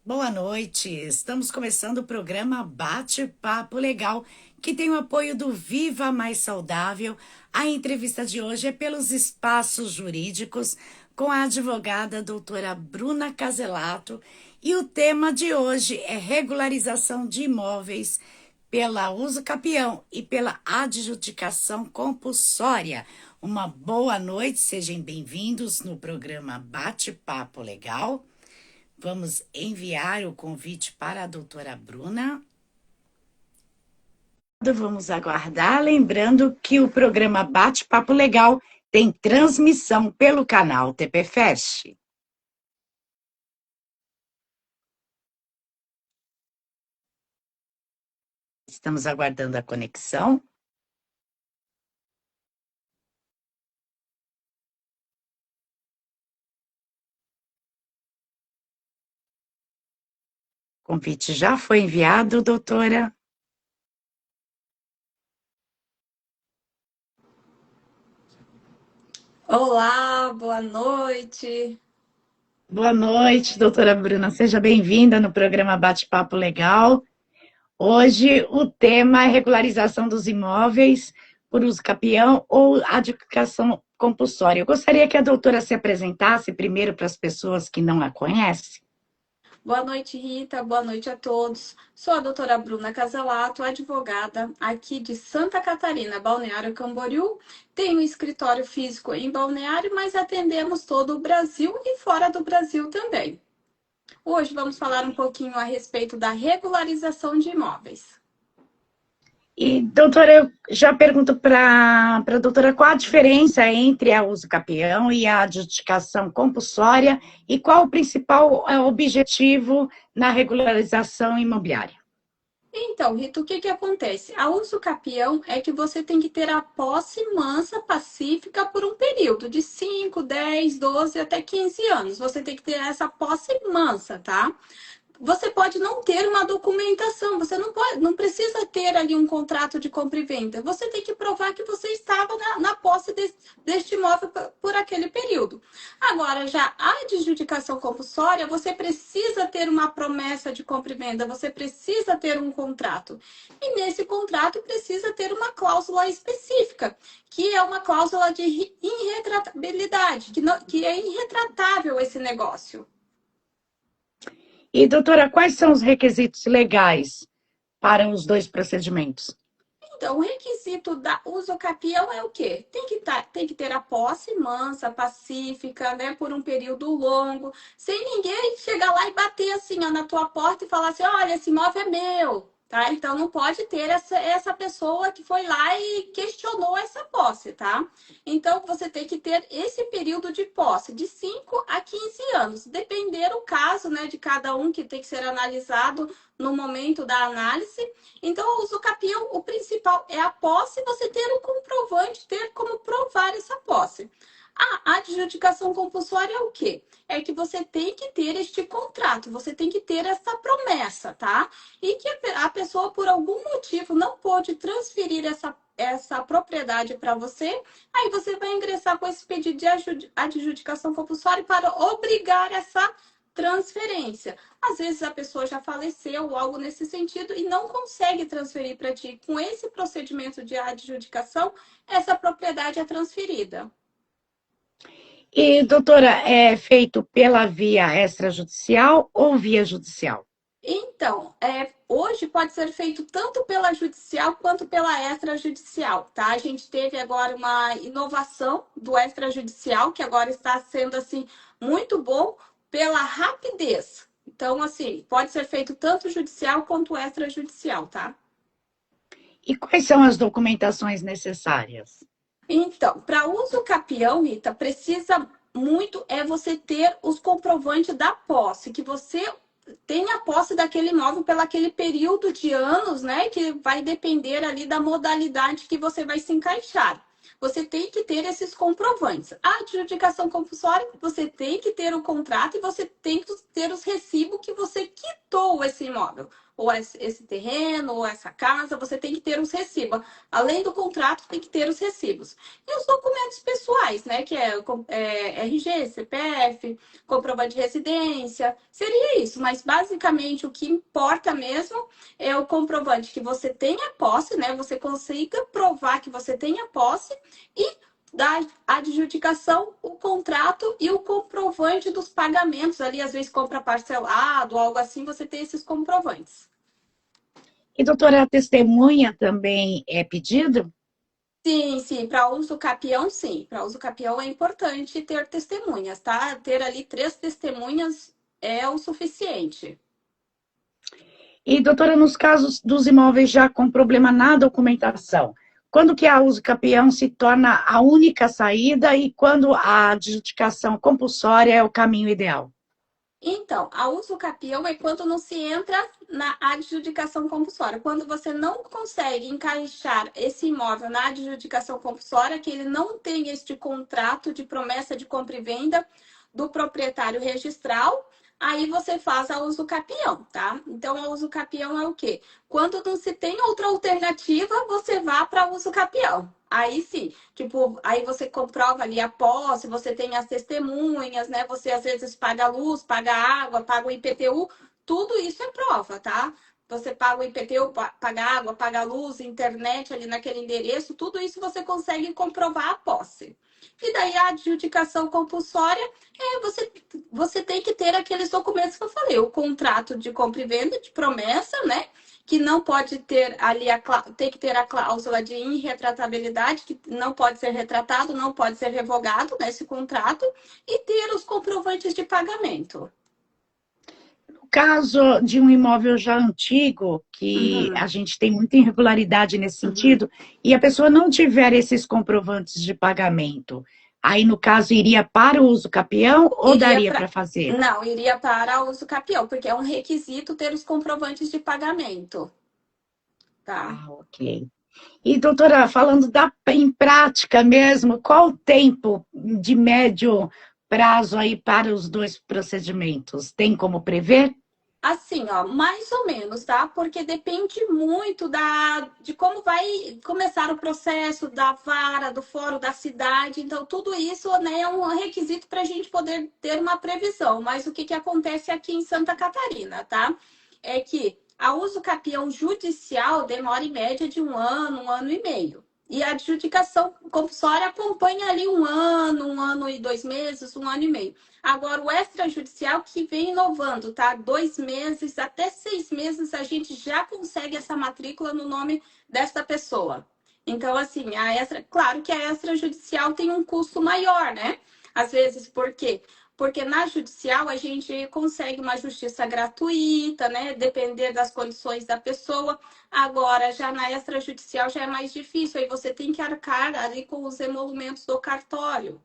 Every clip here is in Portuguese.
Boa noite, estamos começando o programa Bate-Papo Legal, que tem o apoio do Viva Mais Saudável. A entrevista de hoje é pelos espaços jurídicos com a advogada doutora Bruna Caselato e o tema de hoje é regularização de imóveis pela uso capião e pela adjudicação compulsória. Uma boa noite, sejam bem-vindos no programa Bate-Papo Legal. Vamos enviar o convite para a doutora Bruna. Vamos aguardar, lembrando que o programa Bate-Papo Legal tem transmissão pelo canal TPFest. Estamos aguardando a conexão. O convite já foi enviado, doutora. Olá, boa noite. Boa noite, doutora Bruna. Seja bem-vinda no programa Bate-Papo Legal. Hoje o tema é regularização dos imóveis por uso capião ou adjudicação compulsória. Eu gostaria que a doutora se apresentasse primeiro para as pessoas que não a conhecem. Boa noite, Rita. Boa noite a todos. Sou a doutora Bruna Caselato, advogada aqui de Santa Catarina, Balneário Camboriú. Tenho um escritório físico em Balneário, mas atendemos todo o Brasil e fora do Brasil também. Hoje vamos falar um pouquinho a respeito da regularização de imóveis. E, doutora, eu já pergunto para a doutora qual a diferença entre a uso capião e a adjudicação compulsória e qual o principal objetivo na regularização imobiliária. Então, Rita, o que acontece? A uso capião é que você tem que ter a posse mansa, pacífica, por um período de 5, 10, 12 até 15 anos. Você tem que ter essa posse mansa, tá? Você pode não ter uma documentação, você não precisa ter ali um contrato de compra e venda. Você tem que provar que você estava na posse deste imóvel por aquele período. Agora, já a adjudicação compulsória, você precisa ter uma promessa de compra e venda, você precisa ter um contrato. E nesse contrato precisa ter uma cláusula específica, que é uma cláusula de irretratabilidade, que é irretratável esse negócio. E, doutora, quais são os requisitos legais para os dois procedimentos? Então, o requisito da uso capião é o quê? Tem que ter a posse mansa, pacífica, né, por um período longo, sem ninguém chegar lá e bater assim, ó, na tua porta e falar assim, olha, esse imóvel é meu, tá? Então, não pode ter essa pessoa que foi lá e questionou essa posse, tá? Então, você tem que ter esse período de posse, de 5 a 15 anos, depender o caso, né, de cada um que tem que ser analisado no momento da análise. Então, o uso capião, o principal é a posse, você ter o comprovante, ter como provar essa posse. A adjudicação compulsória é o quê? É que você tem que ter este contrato, você tem que ter essa promessa, tá? E que a pessoa, por algum motivo, não pôde transferir essa propriedade para você, aí você vai ingressar com esse pedido de adjudicação compulsória para obrigar essa transferência. Às vezes a pessoa já faleceu ou algo nesse sentido e não consegue transferir para ti. Com esse procedimento de adjudicação, essa propriedade é transferida. E, doutora, é feito pela via extrajudicial ou via judicial? Então, hoje pode ser feito tanto pela judicial quanto pela extrajudicial, tá? A gente teve agora uma inovação do extrajudicial, que agora está sendo, assim, muito bom pela rapidez. Então, assim, pode ser feito tanto judicial quanto extrajudicial, tá? E quais são as documentações necessárias? Então, para uso capião, Rita, precisa muito é você ter os comprovantes da posse, que você tem a posse daquele imóvel pelo aquele período de anos, né? Que vai depender ali da modalidade que você vai se encaixar. Você tem que ter esses comprovantes. A adjudicação compulsória, você tem que ter o contrato e você tem que ter os recibos que você quitou esse imóvel. ou esse terreno, ou essa casa, você tem que ter os recibos. Além do contrato, tem que ter os recibos. E os documentos pessoais, né? Que é RG, CPF, comprovante de residência, seria isso. Mas basicamente o que importa mesmo é o comprovante que você tenha posse, né? Você consiga provar que você tenha posse e da adjudicação, o contrato e o comprovante dos pagamentos. Ali, às vezes, compra parcelado, algo assim, você tem esses comprovantes. E, doutora, a testemunha também é pedido? Sim, sim, para uso capião, sim. Para uso capião é importante ter testemunhas, tá? Ter ali 3 testemunhas é o suficiente. E, doutora, nos casos dos imóveis já com problema na documentação, quando que a uso capião se torna a única saída e quando a adjudicação compulsória é o caminho ideal? Então, a uso capião é quando não se entra na adjudicação compulsória. Quando você não consegue encaixar esse imóvel na adjudicação compulsória, que ele não tem este contrato de promessa de compra e venda do proprietário registral, aí você faz a uso capião, tá? Então, a uso capião é o quê? Quando não se tem outra alternativa, você vá para uso capião. Aí sim, tipo, aí você comprova ali a posse, você tem as testemunhas, né? Você às vezes paga a luz, paga a água, paga o IPTU, tudo isso é prova, tá? Você paga o IPTU, paga a água, paga a luz, internet ali naquele endereço, tudo isso você consegue comprovar a posse. E daí a adjudicação compulsória você tem que ter aqueles documentos que eu falei, o contrato de compra e venda, de promessa, né? Que não pode ter ali tem que ter a cláusula de irretratabilidade, que não pode ser retratado, não pode ser revogado nesse contrato, e ter os comprovantes de pagamento. No caso de um imóvel já antigo, que a Uhum, gente tem muita irregularidade nesse uhum. sentido, e a pessoa não tiver esses comprovantes de pagamento, aí no caso iria para o uso capião ou Iria daria para para fazer? Não, iria para uso capião, porque é um requisito ter os comprovantes de pagamento, tá? Ah, ok. E, doutora, falando em prática mesmo, qual o tempo de médio prazo aí para os dois procedimentos? Tem como prever? Assim, ó, mais ou menos, tá? Porque depende muito de como vai começar o processo da vara, do fórum da cidade. Então, tudo isso, né, é um requisito para a gente poder ter uma previsão. Mas o que que acontece aqui em Santa Catarina, tá? É que a uso capião judicial demora em média de um ano e meio. E a adjudicação compulsória acompanha ali um ano e 2 meses, um ano e meio. Agora, o extrajudicial que vem inovando, tá? 2 meses, até 6 meses, a gente já consegue essa matrícula no nome dessa pessoa. Então, assim, claro que a extrajudicial tem um custo maior, né? Às vezes, por quê? Porque na judicial a gente consegue uma justiça gratuita, né? Depender das condições da pessoa. Agora, já na extrajudicial já é mais difícil, aí você tem que arcar ali com os emolumentos do cartório.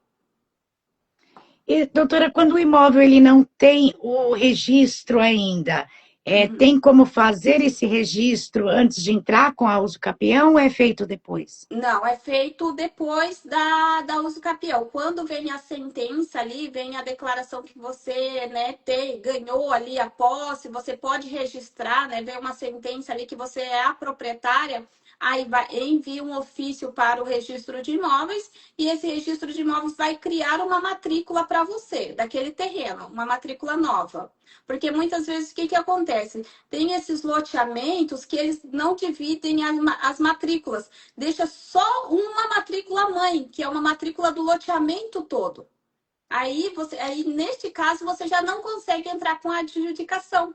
E, doutora, quando o imóvel ele não tem o registro ainda, Uhum. tem como fazer esse registro antes de entrar com a uso capião ou é feito depois? Não, é feito depois da uso capião. Quando vem a sentença ali, vem a declaração que você, né, ganhou ali a posse, você pode registrar, né, vem uma sentença ali que você é a proprietária, aí envia um ofício para o registro de imóveis e esse registro de imóveis vai criar uma matrícula para você, daquele terreno, uma matrícula nova. Porque muitas vezes o que que acontece? Tem esses loteamentos que eles não dividem as matrículas, deixa só uma matrícula mãe, que é uma matrícula do loteamento todo. Aí neste caso, você já não consegue entrar com a adjudicação.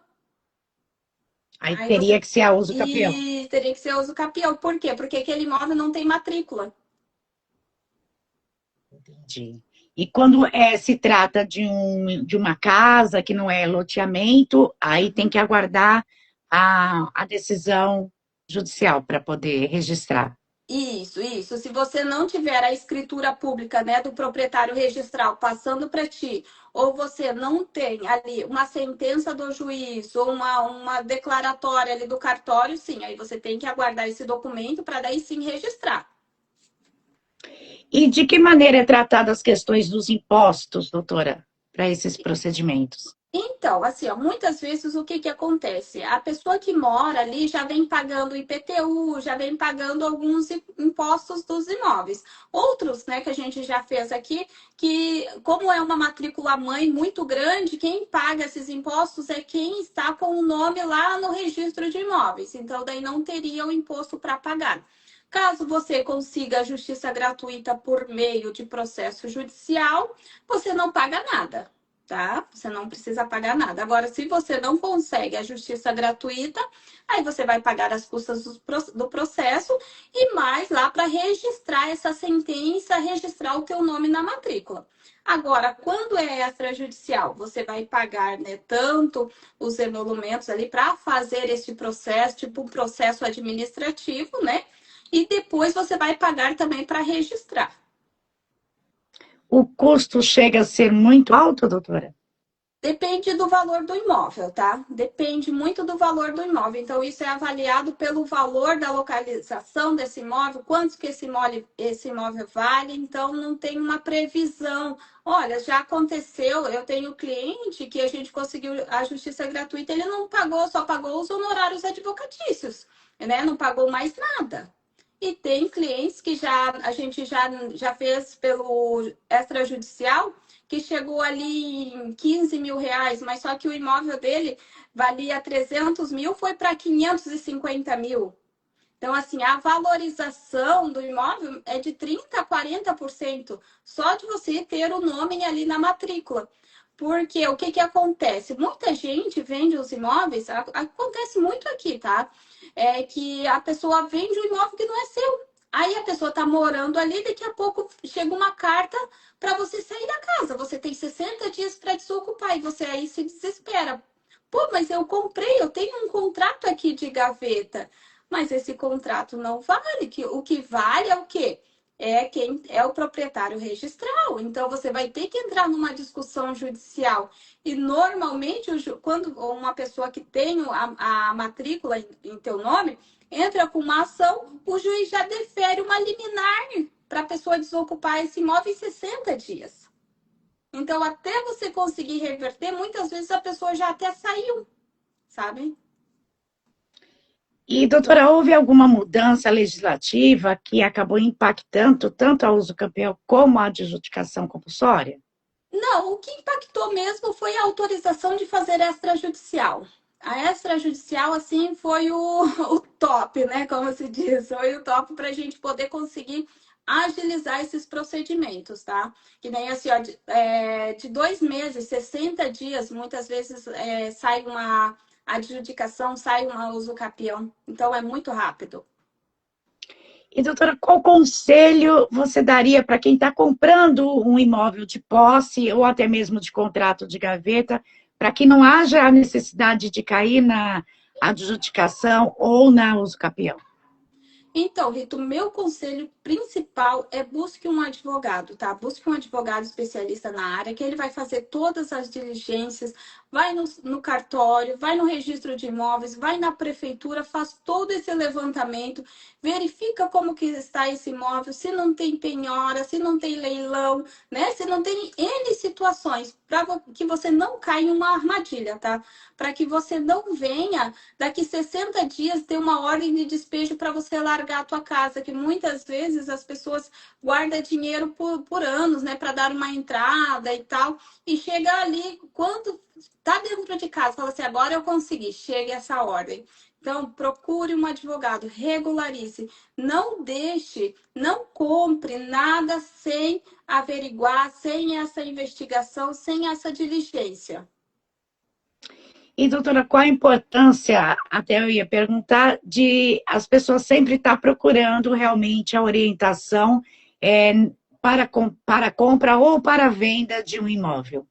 Aí Aí teria você que ser a uso capião. e teria que ser uso capião. Por quê? Porque aquele imóvel não tem matrícula. Entendi. E quando se trata de uma casa que não é loteamento, aí tem que Uhum. aguardar a decisão judicial para poder registrar. Isso. Se você não tiver a escritura pública, né, do proprietário registral passando para ti, ou você não tem ali uma sentença do juiz ou uma declaratória ali do cartório, sim, aí você tem que aguardar esse documento para daí sim registrar. E de que maneira é tratada as questões dos impostos, doutora, para esses procedimentos? Então, assim, ó, muitas vezes o que que acontece? A pessoa que mora ali já vem pagando IPTU, já vem pagando alguns impostos dos imóveis. Outros, né, que a gente já fez aqui, que como é uma matrícula mãe muito grande, quem paga esses impostos é quem está com o nome lá no registro de imóveis. Então, daí não teria o imposto para pagar. Caso você consiga a justiça gratuita por meio de processo judicial, você não paga nada, tá? Você não precisa pagar nada. Agora, se você não consegue a justiça gratuita, aí você vai pagar as custas do processo e mais lá para registrar essa sentença, registrar o teu nome na matrícula. Agora, quando é extrajudicial, você vai pagar, né, tanto os emolumentos ali para fazer esse processo, tipo um processo administrativo, né? E depois você vai pagar também para registrar. O custo chega a ser muito alto, doutora? Depende do valor do imóvel, tá? Depende muito do valor do imóvel. Então, isso é avaliado pelo valor da localização desse imóvel, quanto que esse imóvel vale. Então, não tem uma previsão. Olha, já aconteceu, eu tenho cliente que a gente conseguiu a justiça gratuita, ele não pagou, só pagou os honorários advocatícios, né? Não pagou mais nada. E tem clientes que a gente já fez pelo extrajudicial, que chegou ali em 15 mil reais, mas só que o imóvel dele valia 300 mil, foi para 550 mil. Então, assim, a valorização do imóvel é de 30% a 40%, só de você ter o nome ali na matrícula. Porque o que que acontece? Muita gente vende os imóveis, acontece muito aqui, tá? É que a pessoa vende um imóvel que não é seu. Aí a pessoa tá morando ali, daqui a pouco chega uma carta para você sair da casa. Você tem 60 dias para desocupar e você aí se desespera. Pô, mas eu comprei, eu tenho um contrato aqui de gaveta, mas esse contrato não vale. O que vale é o quê? É quem é o proprietário registral. Então você vai ter que entrar numa discussão judicial. E normalmente, quando uma pessoa que tem a matrícula em teu nome entra com uma ação, o juiz já defere uma liminar para a pessoa desocupar esse imóvel em 60 dias. Então, até você conseguir reverter, muitas vezes a pessoa já até saiu, sabe? E, doutora, houve alguma mudança legislativa que acabou impactando tanto a uso campeão como a adjudicação compulsória? Não, o que impactou mesmo foi a autorização de fazer extrajudicial. A extrajudicial, assim, foi o top, né? Como se diz, foi o top para a gente poder conseguir agilizar esses procedimentos, tá? Que nem assim, ó, de 2 meses, 60 dias, muitas vezes sai uma adjudicação, sai uma uso capião. Então, é muito rápido. E, doutora, qual conselho você daria para quem está comprando um imóvel de posse ou até mesmo de contrato de gaveta, para que não haja a necessidade de cair na adjudicação ou na uso capião? Então, Rito, o meu conselho principal é busque um advogado, tá? Busque um advogado especialista na área, que ele vai fazer todas as diligências, vai no cartório, vai no registro de imóveis, vai na prefeitura, faz todo esse levantamento, verifica como que está esse imóvel, se não tem penhora, se não tem leilão, né? Se não tem N situações, para que você não caia em uma armadilha, tá? Para que você não venha daqui 60 dias ter uma ordem de despejo para você largar a tua casa, que muitas vezes as pessoas guardam dinheiro por anos, né, para dar uma entrada e tal, e chega ali, quando tá dentro de casa, fala assim, agora eu consegui, chega essa ordem. Então, procure um advogado, regularize, não deixe, não compre nada sem averiguar, sem essa investigação, sem essa diligência. E, doutora, qual a importância, até eu ia perguntar, de as pessoas sempre estar procurando realmente a orientação é, para a compra ou para a venda de um imóvel?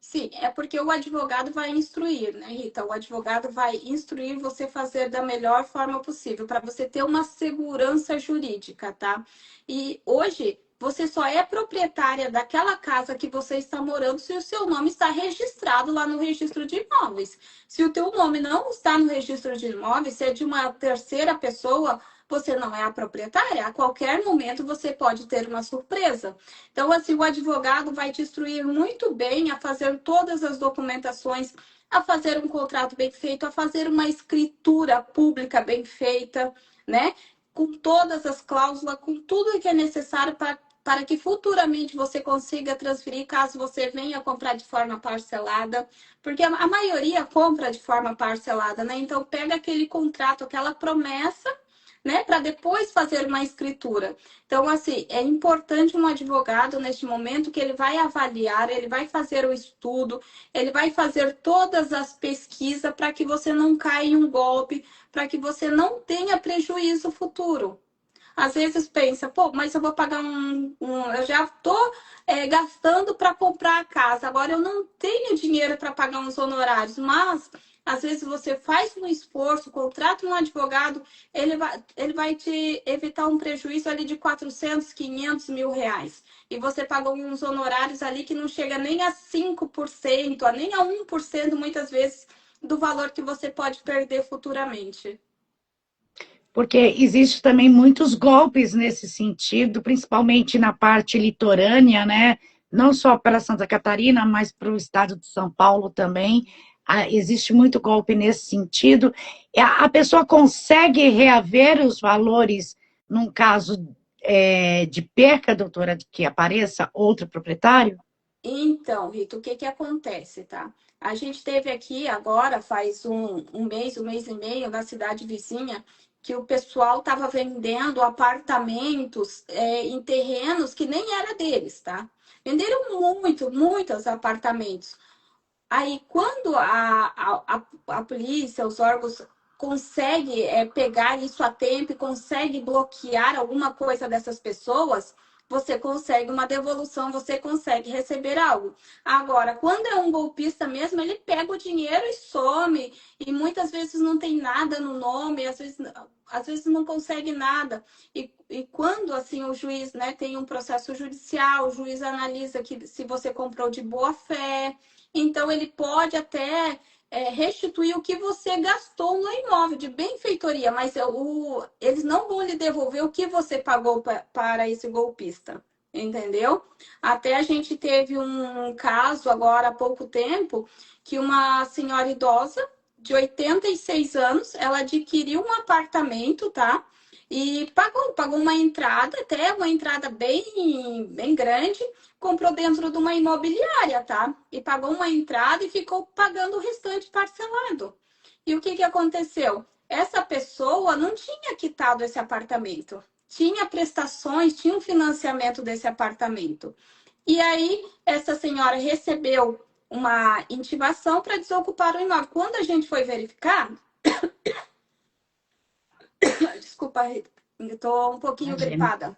Sim, é porque o advogado vai instruir, né, Rita? O advogado vai instruir você fazer da melhor forma possível, para você ter uma segurança jurídica, tá? E hoje você só é proprietária daquela casa que você está morando se o seu nome está registrado lá no registro de imóveis. Se o teu nome não está no registro de imóveis, se é de uma terceira pessoa, você não é a proprietária, a qualquer momento você pode ter uma surpresa. Então, assim, o advogado vai te instruir muito bem a fazer todas as documentações, a fazer um contrato bem feito, a fazer uma escritura pública bem feita, né? Com todas as cláusulas, com tudo que é necessário para que futuramente você consiga transferir, caso você venha comprar de forma parcelada, porque a maioria compra de forma parcelada, né? Então, pega aquele contrato, aquela promessa, né, para depois fazer uma escritura. Então, assim, é importante um advogado neste momento que ele vai avaliar, ele vai fazer o estudo, ele vai fazer todas as pesquisas para que você não caia em um golpe, para que você não tenha prejuízo futuro. Às vezes pensa, pô, mas eu vou pagar eu já estou gastando para comprar a casa, agora eu não tenho dinheiro para pagar uns honorários, mas às vezes você faz um esforço, contrata um advogado, ele vai te evitar um prejuízo ali de 400, 500 mil reais. E você pagou uns honorários ali que não chega nem a 5%, nem a 1% muitas vezes do valor que você pode perder futuramente. Porque existe também muitos golpes nesse sentido, principalmente na parte litorânea, né? Não só para Santa Catarina, mas para o estado de São Paulo também. Existe muito golpe nesse sentido. A pessoa consegue reaver os valores num caso de perca, doutora, que apareça outro proprietário? Então, Rita, o que que acontece, tá? A gente teve aqui agora, faz um mês e meio, na cidade vizinha, que o pessoal estava vendendo apartamentos em terrenos que nem era deles, tá? Venderam muitos apartamentos. Aí, quando a polícia, os órgãos conseguem pegar isso a tempo e consegue bloquear alguma coisa dessas pessoas, você consegue uma devolução, você consegue receber algo. Agora, quando é um golpista mesmo, ele pega o dinheiro e some, e muitas vezes não tem nada no nome, às vezes não consegue nada. E quando assim o juiz, né, tem um processo judicial, o juiz analisa que se você comprou de boa fé, então, ele pode até restituir o que você gastou no imóvel de benfeitoria, mas eles não vão lhe devolver o que você pagou para esse golpista, entendeu? Até a gente teve um caso agora há pouco tempo que uma senhora idosa de 86 anos, ela adquiriu um apartamento, tá? E pagou uma entrada, até uma entrada bem grande, comprou dentro de uma imobiliária, tá? E pagou uma entrada e ficou pagando o restante parcelado. E o que que aconteceu? Essa pessoa não tinha quitado esse apartamento. Tinha prestações, tinha um financiamento desse apartamento. E aí, essa senhora recebeu uma intimação para desocupar o imóvel. Quando a gente foi verificar, desculpa, eu estou um pouquinho Imagina. gripada.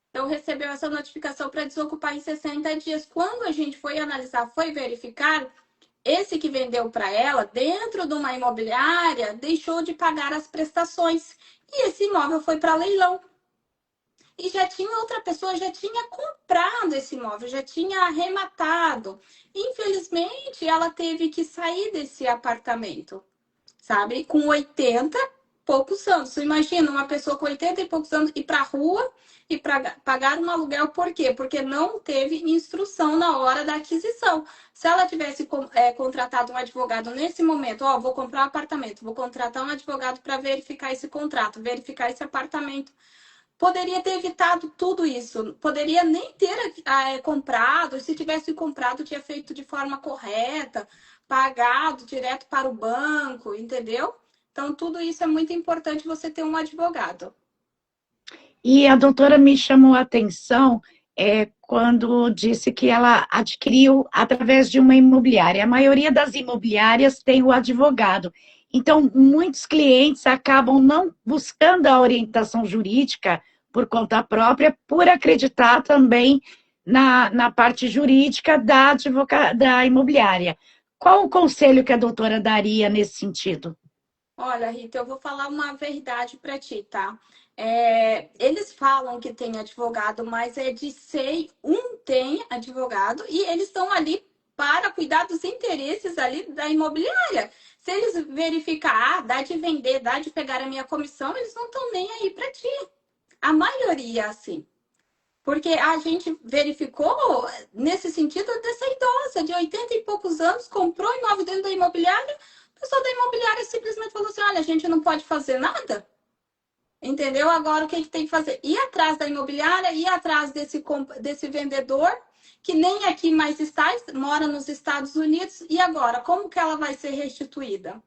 Então, recebeu essa notificação para desocupar em 60 dias. Quando a gente foi analisar, foi verificar, esse que vendeu para ela, dentro de uma imobiliária, deixou de pagar as prestações. E esse imóvel foi para leilão. E já tinha outra pessoa, já tinha comprado esse imóvel, já tinha arrematado. Infelizmente, ela teve que sair desse apartamento, sabe? Com 80 poucos anos. Você imagina uma pessoa com 80 e poucos anos ir para a rua e para pagar um aluguel, por quê? Porque não teve instrução na hora da aquisição. Se ela tivesse contratado um advogado nesse momento, ó, vou comprar um apartamento, vou contratar um advogado para verificar esse contrato, verificar esse apartamento, poderia ter evitado tudo isso. Poderia nem ter comprado. Se tivesse comprado, tinha feito de forma correta, pagado direto para o banco, entendeu? Então, tudo isso é muito importante você ter um advogado. E a doutora me chamou a atenção quando disse que ela adquiriu através de uma imobiliária. A maioria das imobiliárias tem o advogado. Então, muitos clientes acabam não buscando a orientação jurídica por conta própria, por acreditar também na parte jurídica da imobiliária. Qual o conselho que a doutora daria nesse sentido? Olha, Rita, eu vou falar uma verdade para ti, tá? Eles falam que tem advogado, mas é de sei, um tem advogado e eles estão ali para cuidar dos interesses ali da imobiliária. Se eles verificar, dá de vender, dá de pegar a minha comissão, eles não estão nem aí para ti. A maioria, assim. Porque a gente verificou, nesse sentido, dessa idosa de 80 e poucos anos, comprou imóvel dentro da imobiliária, o pessoal da imobiliária simplesmente falou assim, olha, a gente não pode fazer nada. Entendeu? Agora, o que tem que fazer? Ir atrás da imobiliária, ir atrás desse vendedor, que nem aqui mais está, mora nos Estados Unidos, e agora, como que ela vai ser restituída?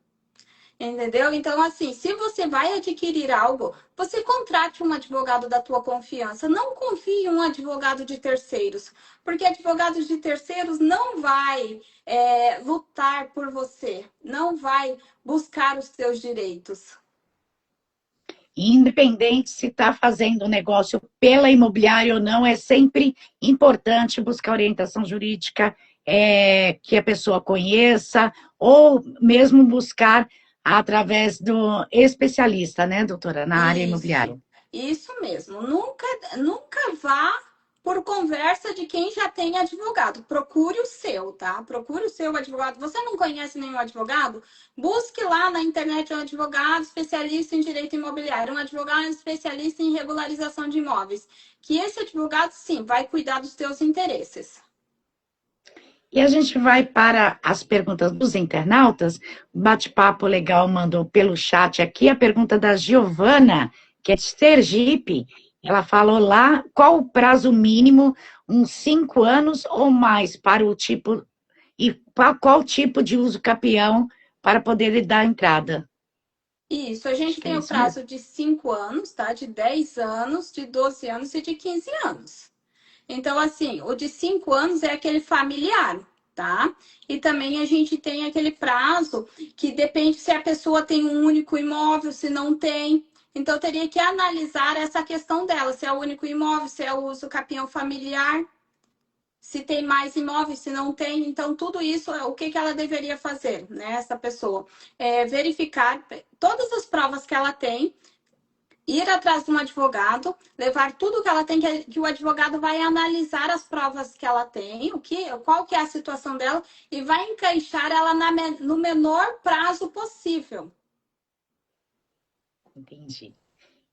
Entendeu? Então, assim, se você vai adquirir algo, você contrate um advogado da tua confiança. Não confie em um advogado de terceiros, porque advogado de terceiros não vai lutar por você, não vai buscar os seus direitos. Independente se está fazendo o negócio pela imobiliária ou não, é sempre importante buscar orientação jurídica que a pessoa conheça, ou mesmo buscar através do especialista, né, doutora, na área Isso, imobiliária. isso mesmo. Nunca vá por conversa de quem já tem advogado. Procure o seu, tá? Procure o seu advogado. Você não conhece nenhum advogado? Busque lá na internet um advogado especialista em direito imobiliário, um advogado especialista em regularização de imóveis. Que esse advogado, sim, vai cuidar dos seus interesses. E a gente vai para as perguntas dos internautas. Bate-papo legal mandou pelo chat aqui a pergunta da Giovana, que é de Sergipe. Ela falou lá qual o prazo mínimo, uns 5 anos ou mais, para o tipo, e qual tipo de uso capião para poder dar entrada. Isso, a Acho gente que é tem o isso mesmo. prazo de 5 anos, tá? De 10 anos, de 12 anos e de 15 anos. Então, assim, o de 5 anos é aquele familiar, tá? E também a gente tem aquele prazo que depende se a pessoa tem um único imóvel, se não tem. Então, teria que analisar essa questão dela, se é o único imóvel, se é o uso capião familiar, se tem mais imóveis, se não tem. Então, tudo isso é o que ela deveria fazer, né? Essa pessoa. Verificar todas as provas que ela tem, ir atrás de um advogado, levar tudo que ela tem, que o advogado vai analisar as provas que ela tem, qual que é a situação dela, e vai encaixar ela no menor prazo possível. Entendi.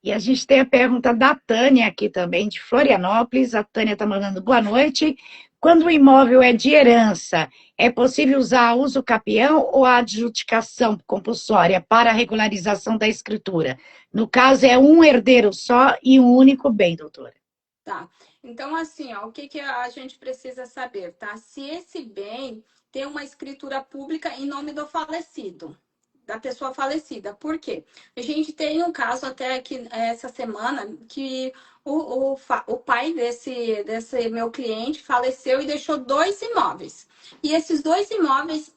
E a gente tem a pergunta da Tânia aqui também, de Florianópolis. A Tânia está mandando boa noite. Quando o imóvel é de herança, é possível usar uso capião ou a adjudicação compulsória para a regularização da escritura? No caso, é um herdeiro só e um único bem, doutora. Tá. Então, assim, ó, o que a gente precisa saber, tá? Se esse bem tem uma escritura pública em nome do falecido, da pessoa falecida. Por quê? A gente tem um caso até aqui essa semana que o pai desse meu cliente faleceu e deixou 2 imóveis. E esses 2 imóveis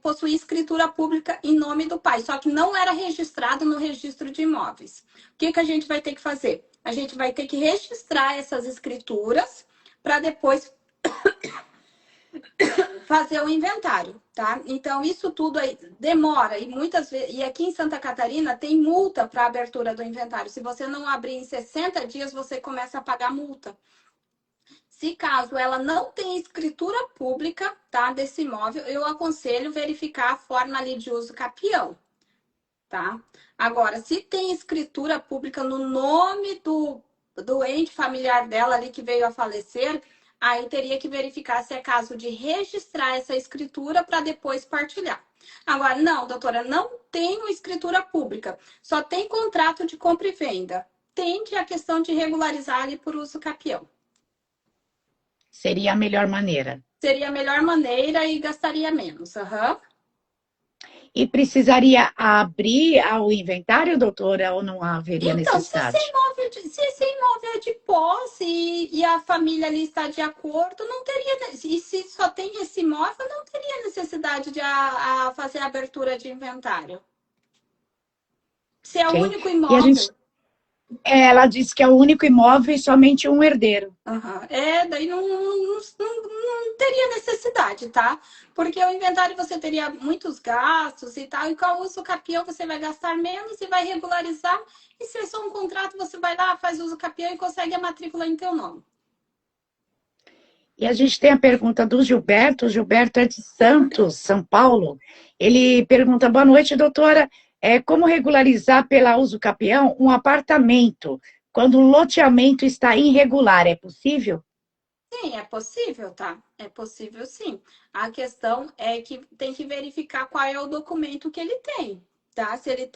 possuíam escritura pública em nome do pai, só que não era registrado no registro de imóveis. O que a gente vai ter que fazer? A gente vai ter que registrar essas escrituras para depois fazer o inventário, tá? Então, isso tudo aí demora e muitas vezes. E aqui em Santa Catarina tem multa para abertura do inventário. Se você não abrir em 60 dias, você começa a pagar multa. Se caso ela não tem escritura pública, tá, desse imóvel, eu aconselho verificar a forma ali de uso capião, tá? Agora, se tem escritura pública no nome do ente familiar dela ali que veio a falecer, aí teria que verificar se é caso de registrar essa escritura para depois partilhar. Agora, não, doutora, não tenho escritura pública, só tem contrato de compra e venda. Tende a questão de regularizar ali por uso capião. Seria a melhor maneira. Seria a melhor maneira e gastaria menos. Uhum. E precisaria abrir o inventário, doutora, ou não haveria Então, necessidade? se esse imóvel é de posse e a família ali está de acordo, não teria. E se só tem esse imóvel, não teria necessidade de fazer a abertura de inventário. Se é o Ok? único E a imóvel. gente, ela disse que é o único imóvel e somente um herdeiro. Uhum. Daí não teria necessidade, tá? Porque o inventário você teria muitos gastos e tal, e com o uso capião você vai gastar menos e vai regularizar. E se é só um contrato, você vai lá, faz uso capião e consegue a matrícula em teu nome. E a gente tem a pergunta do Gilberto. O Gilberto é de Santos, São Paulo. Ele pergunta: boa noite, doutora. Como regularizar pela uso capião um apartamento quando o loteamento está irregular? É possível? Sim, é possível, tá? É possível sim. A questão é que tem que verificar qual é o documento que ele tem, tá? Se ele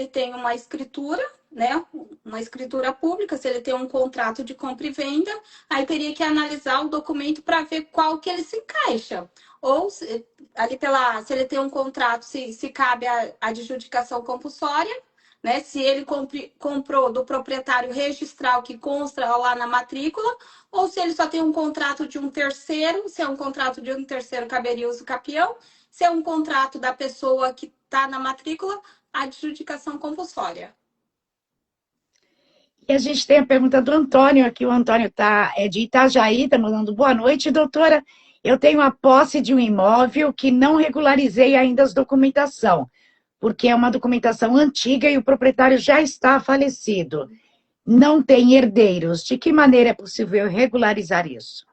tem uma escritura, né? Uma escritura pública, se ele tem um contrato de compra e venda, aí teria que analisar o documento para ver qual que ele se encaixa. Ou ali se ele tem um contrato, se cabe a adjudicação compulsória, né? Se ele comprou do proprietário registral que consta lá na matrícula, ou se ele só tem um contrato de um terceiro, se é um contrato de um terceiro, caberia uso capião, se é um contrato da pessoa que está na matrícula, adjudicação compulsória. E a gente tem a pergunta do Antônio aqui. O Antônio é de Itajaí, está mandando boa noite, doutora. Eu tenho a posse de um imóvel que não regularizei ainda as documentação, porque é uma documentação antiga e o proprietário já está falecido. Não tem herdeiros. De que maneira é possível regularizar isso?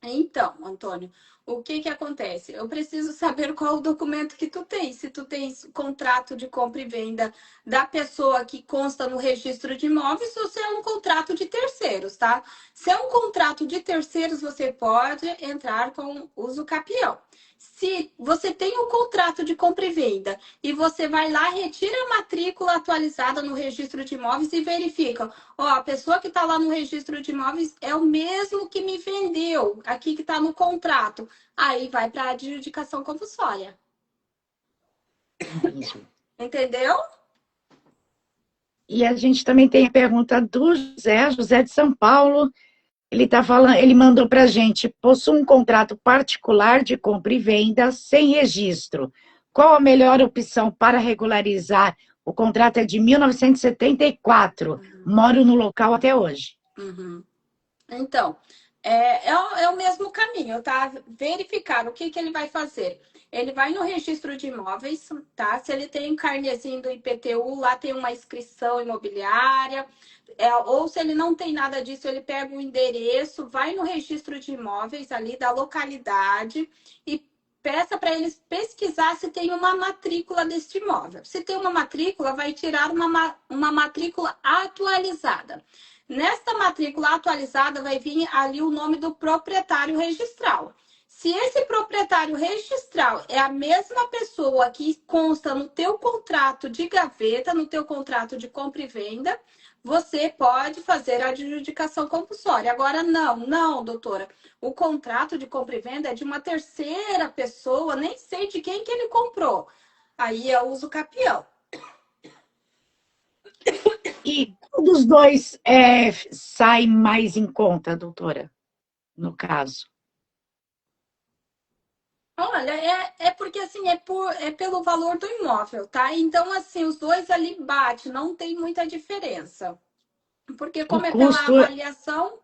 Então, Antônio, o que que acontece? Eu preciso saber qual o documento que tu tens. Se tu tens contrato de compra e venda da pessoa que consta no registro de imóveis ou se é um contrato de terceiros, tá? Se é um contrato de terceiros, você pode entrar com uso capião. Se você tem um contrato de compra e venda e você vai lá, retira a matrícula atualizada no registro de imóveis e verifica, ó, a pessoa que está lá no registro de imóveis é o mesmo que me vendeu, aqui que está no contrato. Aí vai para a adjudicação compulsória. Isso. Entendeu? E a gente também tem a pergunta do José de São Paulo. Ele tá falando, ele mandou para a gente: possui um contrato particular de compra e venda sem registro. Qual a melhor opção para regularizar? O contrato é de 1974. Moro no local até hoje. Uhum. Então, é o mesmo caminho, tá? Verificar o que que ele vai fazer. Ele vai no registro de imóveis, tá? Se ele tem um carnezinho do IPTU, lá tem uma inscrição imobiliária, ou se ele não tem nada disso, ele pega o endereço, vai no registro de imóveis ali da localidade e peça para eles pesquisar se tem uma matrícula deste imóvel. Se tem uma matrícula, vai tirar uma matrícula atualizada. Nesta matrícula atualizada vai vir ali o nome do proprietário registral. Se esse proprietário registral é a mesma pessoa que consta no teu contrato de gaveta, no teu contrato de compra e venda, você pode fazer a adjudicação compulsória. Agora, não, doutora. O contrato de compra e venda é de uma terceira pessoa, nem sei de quem que ele comprou. Aí é uso capião. E qual dos dois sai mais em conta, doutora, no caso? Olha, é porque assim, é pelo valor do imóvel, tá? Então, assim, os dois ali bate, não tem muita diferença. Porque O como é pela custo, avaliação,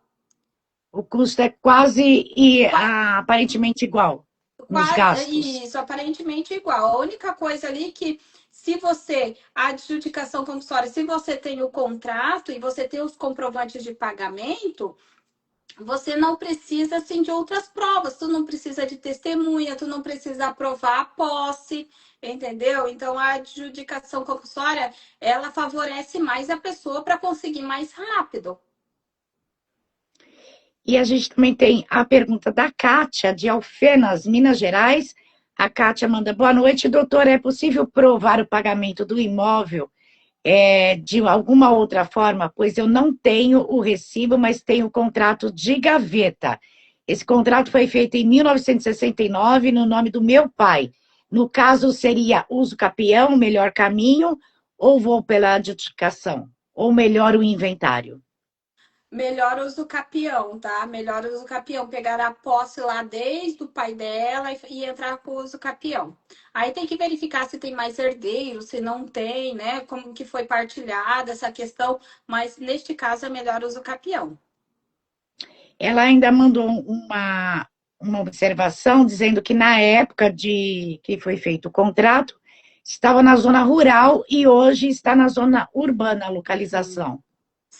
o custo é quase e aparentemente igual nos gastos. isso, aparentemente igual. A única coisa ali que se você, a adjudicação compulsória, se você tem o contrato e você tem os comprovantes de pagamento, você não precisa assim de outras provas, tu não precisa de testemunha, tu não precisa provar a posse, entendeu? Então a adjudicação compulsória, ela favorece mais a pessoa para conseguir mais rápido. E a gente também tem a pergunta da Kátia, de Alfenas, Minas Gerais. A Kátia manda: boa noite, doutora. É possível provar o pagamento do imóvel de alguma outra forma? Pois eu não tenho o recibo, mas tenho o contrato de gaveta. Esse contrato foi feito em 1969 no nome do meu pai. No caso, seria uso capião, o melhor caminho, ou vou pela adjudicação? Ou melhor, o inventário? Melhor uso capião, tá? Melhor uso capião. Pegar a posse lá desde o pai dela e entrar com o uso capião. Aí tem que verificar se tem mais herdeiro, se não tem, né? Como que foi partilhada essa questão. Mas neste caso é melhor uso capião. Ela ainda mandou uma observação dizendo que na época de que foi feito o contrato, estava na zona rural e hoje está na zona urbana a localização.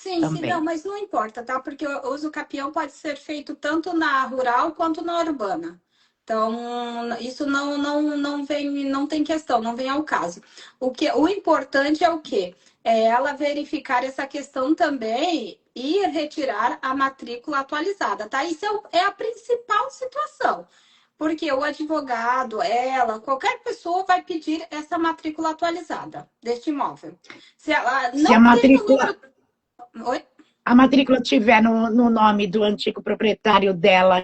Sim, sim, não, também. mas não importa, tá? Porque o uso capião pode ser feito tanto na rural quanto na urbana. Então, isso não vem, não tem questão, não vem ao caso. O importante é o quê? É ela verificar essa questão também e retirar a matrícula atualizada, tá? Isso é a principal situação. Porque o advogado, ela, qualquer pessoa vai pedir essa matrícula atualizada deste imóvel. Se ela Se a não tem o matrícula, número. Oi? a matrícula tiver no nome do antigo proprietário dela,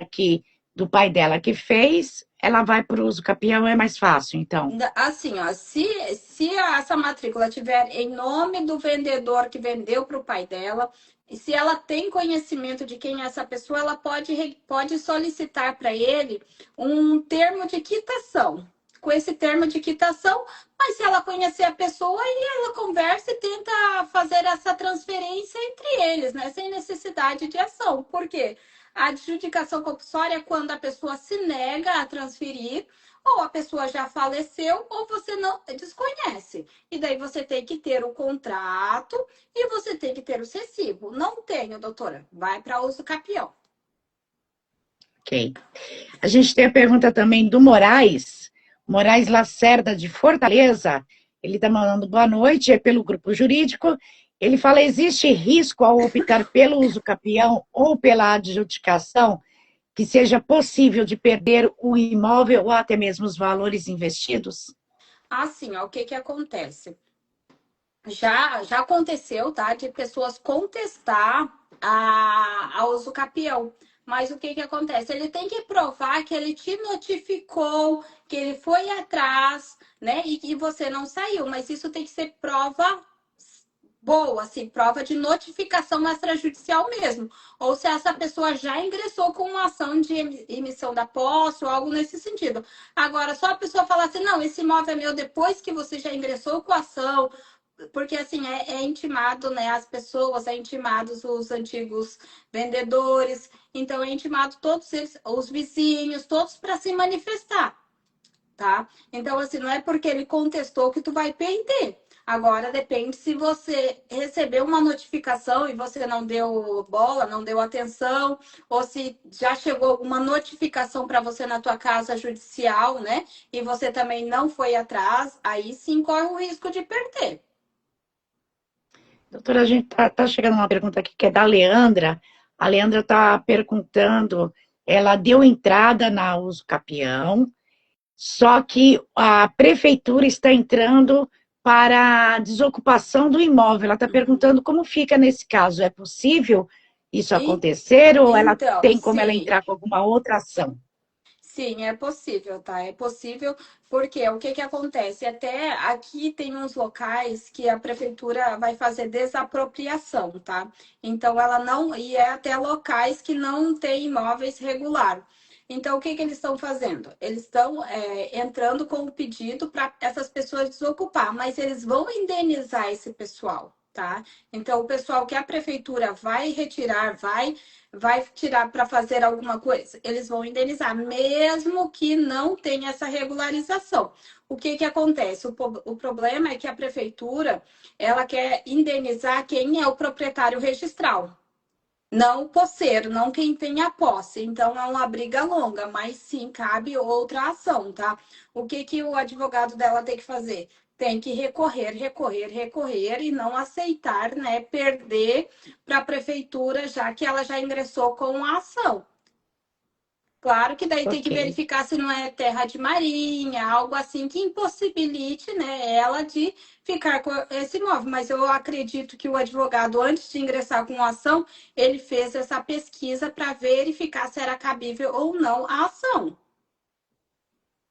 do pai dela que fez, ela vai para o uso capião, é mais fácil, então. Assim, ó, se essa matrícula tiver em nome do vendedor que vendeu para o pai dela, e se ela tem conhecimento de quem é essa pessoa, ela pode solicitar para ele um termo de quitação. Com esse termo de quitação, mas se ela conhecer a pessoa, aí ela conversa e tenta fazer essa transferência entre eles, né? Sem necessidade de ação. Por quê? A adjudicação compulsória é quando a pessoa se nega a transferir ou a pessoa já faleceu ou você não desconhece. E daí você tem que ter o contrato e você tem que ter o recibo. Não tenho, doutora. Vai para uso capião. Ok. A gente tem a pergunta também do Moraes, Moraes Lacerda, de Fortaleza. Ele está mandando boa noite, é pelo grupo jurídico. Ele fala: existe risco ao optar pelo uso capião ou pela adjudicação que seja possível de perder o imóvel ou até mesmo os valores investidos? Assim, ó, o que que acontece? Já aconteceu, tá? De pessoas contestar a uso capião. Mas o que que acontece? Ele tem que provar que ele te notificou, que ele foi atrás, né? E que você não saiu. Mas isso tem que ser prova boa, assim, prova de notificação extrajudicial mesmo. Ou se essa pessoa já ingressou com uma ação de emissão da posse ou algo nesse sentido. Agora, só a pessoa falar assim, não, esse imóvel é meu depois que você já ingressou com a ação, porque assim é intimado, né, as pessoas, é intimados os antigos vendedores, então é intimado todos eles, os vizinhos, todos para se manifestar, tá? Então assim, não é porque ele contestou que tu vai perder. Agora depende se você recebeu uma notificação e você não deu bola, não deu atenção, ou se já chegou alguma notificação para você na tua casa judicial, né? E você também não foi atrás, aí sim corre o risco de perder. Doutora, a gente tá chegando uma pergunta aqui que é da Leandra. A Leandra está perguntando, ela deu entrada na uso capião, só que a prefeitura está entrando para a desocupação do imóvel. Ela está Uhum. perguntando como fica nesse caso. É possível isso E, acontecer ou ela então, tem como ela sim. entrar com alguma outra ação? Sim, é possível, tá? É possível, porque o que que acontece? Até aqui tem uns locais que a prefeitura vai fazer desapropriação, tá? Então ela não, e é até locais que não tem imóveis regular. Então o que que eles estão fazendo? Eles estão entrando com o pedido para essas pessoas desocupar, mas eles vão indenizar esse pessoal, tá? Então o pessoal que a prefeitura vai retirar, vai tirar para fazer alguma coisa, eles vão indenizar, mesmo que não tenha essa regularização. O que que acontece? O problema é que a prefeitura, ela quer indenizar quem é o proprietário registral, não o posseiro, não quem tem a posse. Então é uma briga longa, mas sim cabe outra ação, tá? O que que o advogado dela tem que fazer? Tem que recorrer, recorrer, recorrer e não aceitar, né, perder para a prefeitura, já que ela já ingressou com a ação. Claro que daí tem que Ok. verificar se não é terra de marinha, algo assim que impossibilite, né, ela de ficar com esse imóvel. Mas eu acredito que o advogado, antes de ingressar com a ação, ele fez essa pesquisa para verificar se era cabível ou não a ação.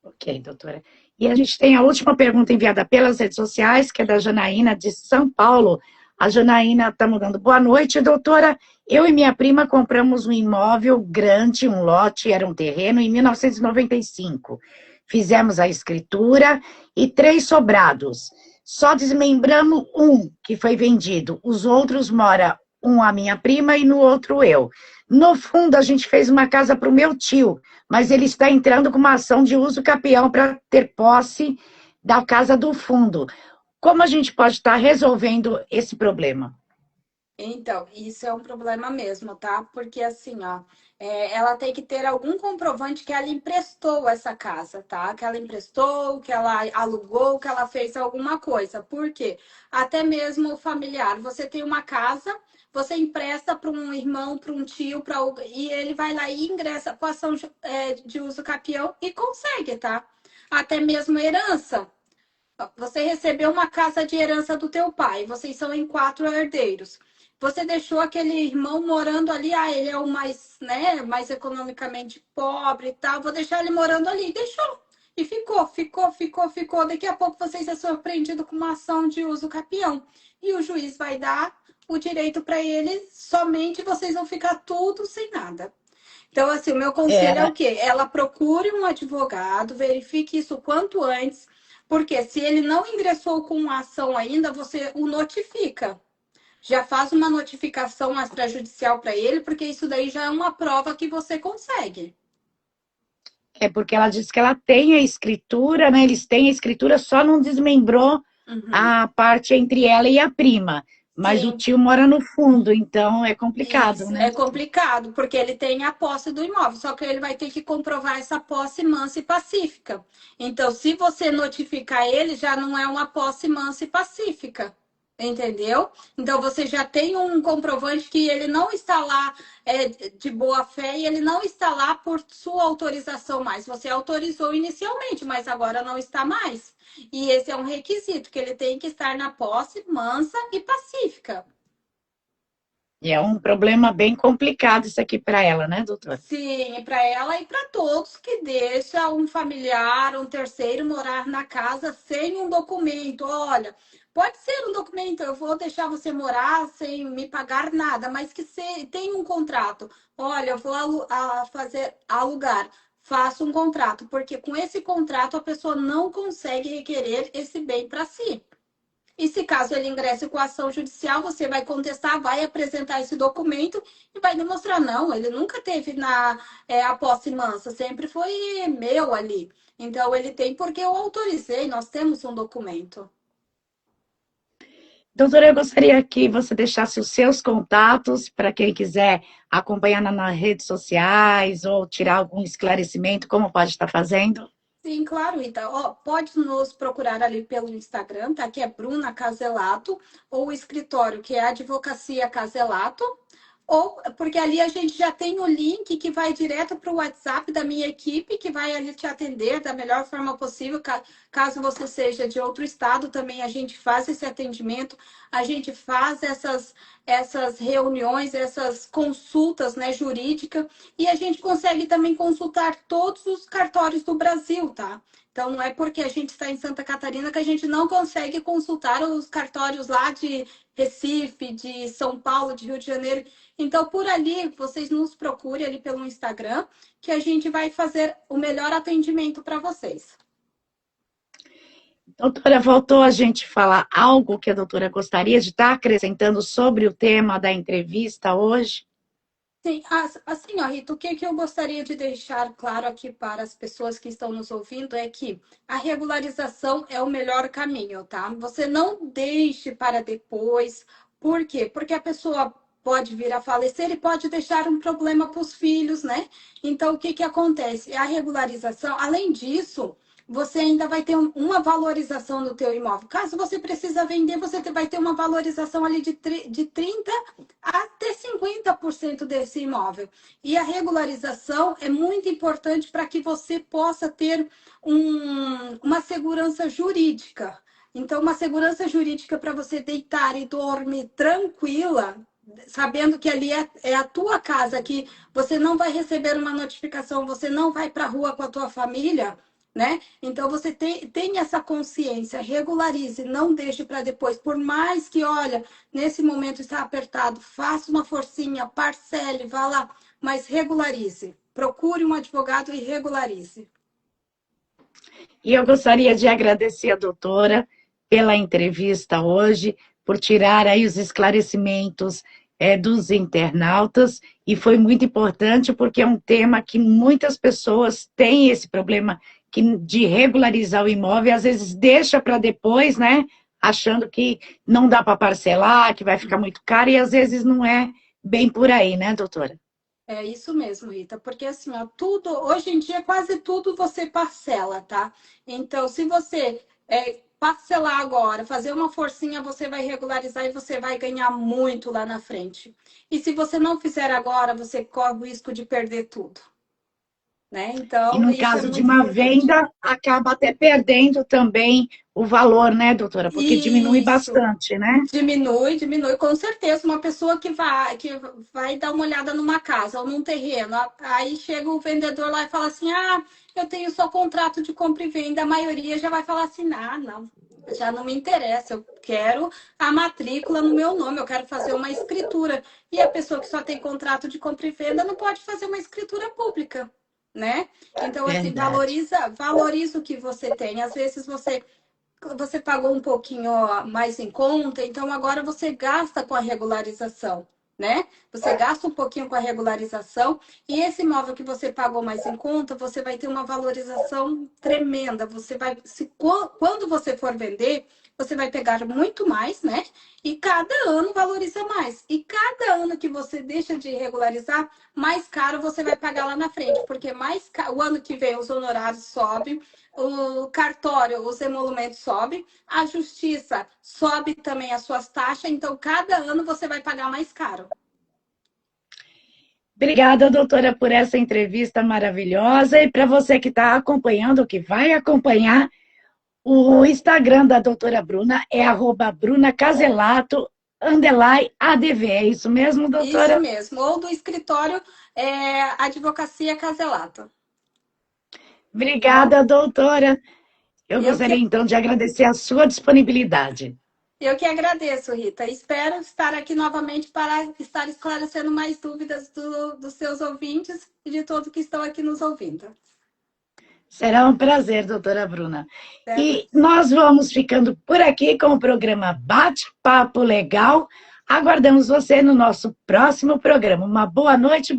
Ok, doutora. E a gente tem a última pergunta enviada pelas redes sociais, que é da Janaína, de São Paulo. A Janaína está mandando boa noite, doutora. Eu e minha prima compramos um imóvel grande, um lote, era um terreno, em 1995. Fizemos a escritura e 3 sobrados. Só desmembramos um que foi vendido. Os outros mora um a minha prima e no outro eu. No fundo, a gente fez uma casa para o meu tio, mas ele está entrando com uma ação de uso capião para ter posse da casa do fundo. Como a gente pode estar resolvendo esse problema? Então, isso é um problema mesmo, tá? Porque assim, ó, ela tem que ter algum comprovante que ela emprestou essa casa, tá? Que ela emprestou, que ela alugou, que ela fez alguma coisa. Por quê? Até mesmo o familiar. Você tem uma casa, você empresta para um irmão, para um tio, e ele vai lá e ingressa com ação de uso capião e consegue, tá? Até mesmo herança. Você recebeu uma casa de herança do teu pai, vocês são em quatro herdeiros. Você deixou aquele irmão morando ali, ele é o mais, né, mais economicamente pobre e tal, vou deixar ele morando ali. Deixou. E ficou. Daqui a pouco vocês são surpreendidos com uma ação de uso capião. E o juiz vai dar o direito para ele somente, vocês vão ficar tudo sem nada. Então, assim, o meu conselho é É, o quê? Ela procure um advogado, verifique isso o quanto antes, porque se ele não ingressou com a ação ainda, você o notifica. Já faz uma notificação extrajudicial para ele, porque isso daí já é uma prova que você consegue. é porque ela disse que ela tem a escritura, né? Eles têm a escritura, só não desmembrou Uhum. a parte entre ela e a prima. Mas o Sim, tio mora no fundo, então é complicado, isso né, é doutor? complicado, porque ele tem a posse do imóvel, só que ele vai ter que comprovar essa posse mansa e pacífica. Então, se você notificar ele, já não é uma posse mansa e pacífica. Entendeu? Então você já tem um comprovante que ele não está lá de boa fé e ele não está lá por sua autorização mais. Você autorizou inicialmente, mas agora não está mais. E esse é um requisito, que ele tem que estar na posse mansa e pacífica. E é um problema bem complicado isso aqui para ela, né, doutor? Sim, para ela e para todos que deixa um familiar, um terceiro morar na casa sem um documento. Olha, pode ser um documento, eu vou deixar você morar sem me pagar nada, mas que tenha um contrato. Olha, eu vou fazer alugar. Faça um contrato, porque com esse contrato a pessoa não consegue requerer esse bem para si. E se caso ele ingresse com a ação judicial, você vai contestar, vai apresentar esse documento e vai demonstrar, não, ele nunca teve a posse mansa, sempre foi meu ali. Então ele tem porque eu autorizei, nós temos um documento. Doutora, eu gostaria que você deixasse os seus contatos para quem quiser acompanhar nas redes sociais ou tirar algum esclarecimento, como pode estar fazendo. Sim, claro, Ita. Ó, pode nos procurar ali pelo Instagram, tá? Que é Bruna Caselato, ou o escritório, que é Advocacia Caselato. Ou porque ali a gente já tem o link que vai direto para o WhatsApp da minha equipe, que vai ali te atender da melhor forma possível. Caso você seja de outro estado, também a gente faz esse atendimento, a gente faz essas reuniões, essas consultas, né, jurídicas, e a gente consegue também consultar todos os cartórios do Brasil, tá? Então, não é porque a gente está em Santa Catarina que a gente não consegue consultar os cartórios lá de Recife, de São Paulo, de Rio de Janeiro. Então, por ali, vocês nos procurem ali pelo Instagram, que a gente vai fazer o melhor atendimento para vocês. Doutora, voltou a gente falar algo que a doutora gostaria de estar acrescentando sobre o tema da entrevista hoje? Sim, assim, ó, Rita, o que eu gostaria de deixar claro aqui para as pessoas que estão nos ouvindo é que a regularização é o melhor caminho, tá? Você não deixe para depois. Por quê? Porque a pessoa pode vir a falecer e pode deixar um problema para os filhos, né? Então, o que acontece? A regularização, além disso, você ainda vai ter uma valorização do teu imóvel. Caso você precisa vender, você vai ter uma valorização ali de 30 até 50% desse imóvel. E a regularização é muito importante para que você possa ter uma segurança jurídica. Então, uma segurança jurídica para você deitar e dormir tranquila, sabendo que ali é a tua casa, que você não vai receber uma notificação, você não vai para a rua com a tua família, né? Então você tem essa consciência, regularize, não deixe para depois. Por mais que, olha, nesse momento está apertado, faça uma forcinha, parcele, vá lá, mas regularize. Procure um advogado e regularize. E eu gostaria de agradecer a doutora pela entrevista hoje, por tirar aí os esclarecimentos dos internautas, e foi muito importante porque é um tema que muitas pessoas têm esse problema de regularizar o imóvel, às vezes deixa para depois, né? achando que não dá para parcelar, que vai ficar muito caro, e às vezes não é bem por aí, né, doutora? É isso mesmo, Rita, porque assim, ó, tudo, hoje em dia quase tudo você parcela, tá? Então, se você parcelar agora, fazer uma forcinha, você vai regularizar e você vai ganhar muito lá na frente. E se você não fizer agora, você corre o risco de perder tudo, né? E Então, no isso é caso de muito uma importante. venda, acaba até perdendo também o valor, né, doutora? Porque diminui Isso. bastante, né? Diminui, diminui, com certeza. Uma pessoa que vai dar uma olhada numa casa ou num terreno, aí chega o vendedor lá e fala assim: Ah, eu tenho só contrato de compra e venda. A maioria já vai falar assim: Ah, não, já não me interessa, eu quero a matrícula no meu nome, eu quero fazer uma escritura. E a pessoa que só tem contrato de compra e venda não pode fazer uma escritura pública, né? Então, assim, Verdade. valoriza o que você tem. Às vezes você pagou um pouquinho mais em conta, então agora você gasta com a regularização, né? Você gasta um pouquinho com a regularização e esse imóvel que você pagou mais em conta, você vai ter uma valorização tremenda. Você vai, quando você for vender, você vai pegar muito mais, né? E cada ano valoriza mais. E cada ano que você deixa de regularizar, mais caro você vai pagar lá na frente, porque o ano que vem os honorários sobem, o cartório, os emolumentos sobem, a justiça sobe também as suas taxas, então cada ano você vai pagar mais caro. Obrigada, doutora, por essa entrevista maravilhosa. E para você que está acompanhando, que vai acompanhar, o Instagram da doutora Bruna é @brunacaselato, _adv. É isso mesmo, Isso doutora? mesmo, ou do escritório Advocacia Caselato, tá bom? Obrigada, doutora. Eu Eu gostaria, que, então, de agradecer a sua disponibilidade. eu que agradeço, Rita. Espero estar aqui novamente para estar esclarecendo mais dúvidas dos seus ouvintes e de todos que estão aqui nos ouvindo. Será um prazer, doutora Bruna. Até E mais. nós vamos ficando por aqui com o programa Bate-Papo Legal. Aguardamos você no nosso próximo programa. Uma boa noite,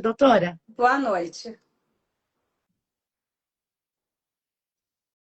doutora. Boa noite.